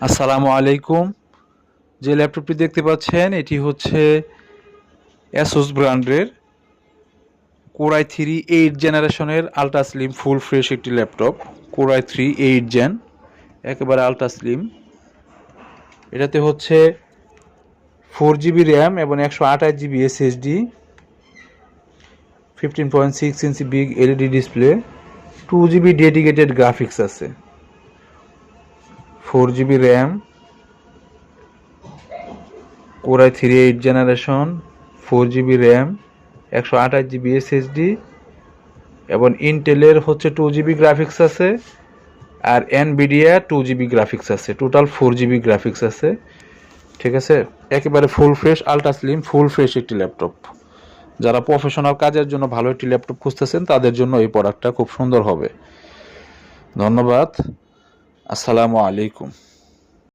আসসালামু আলাইকুম। যে ল্যাপটপটি দেখতে পাচ্ছেন এটি হচ্ছে অ্যাসুস ব্র্যান্ডের Core i3 8 জেনারেশনের আলট্রা স্লিম ফুল ফ্রেশ একটি ল্যাপটপ। Core i3 8 জেন, একেবারে আলট্রা স্লিম। এটাতে হচ্ছে 4GB র্যাম এবং 128GB SSD, 15.6 ইঞ্চি big LED display, 2GB dedicated graphics আছে। 4GB RAM, Core i3 8 generation, 4GB RAM, 128GB SSD এবং ইন্টেলের হচ্ছে 2GB গ্রাফিক্স আছে, আর এনভিডিয়া 2GB গ্রাফিক্স আছে। টোটাল 4GB গ্রাফিক্স আছে। ঠিক আছে, একেবারে full fresh ultra slim full fresh একটি ল্যাপটপ। যারা প্রফেশনাল কাজের জন্য ভালো একটি ল্যাপটপ খুঁজতেছেন তাদের জন্য এই প্রোডাক্টটা খুব সুন্দর হবে। ধন্যবাদ। আসসালামু আলাইকুম।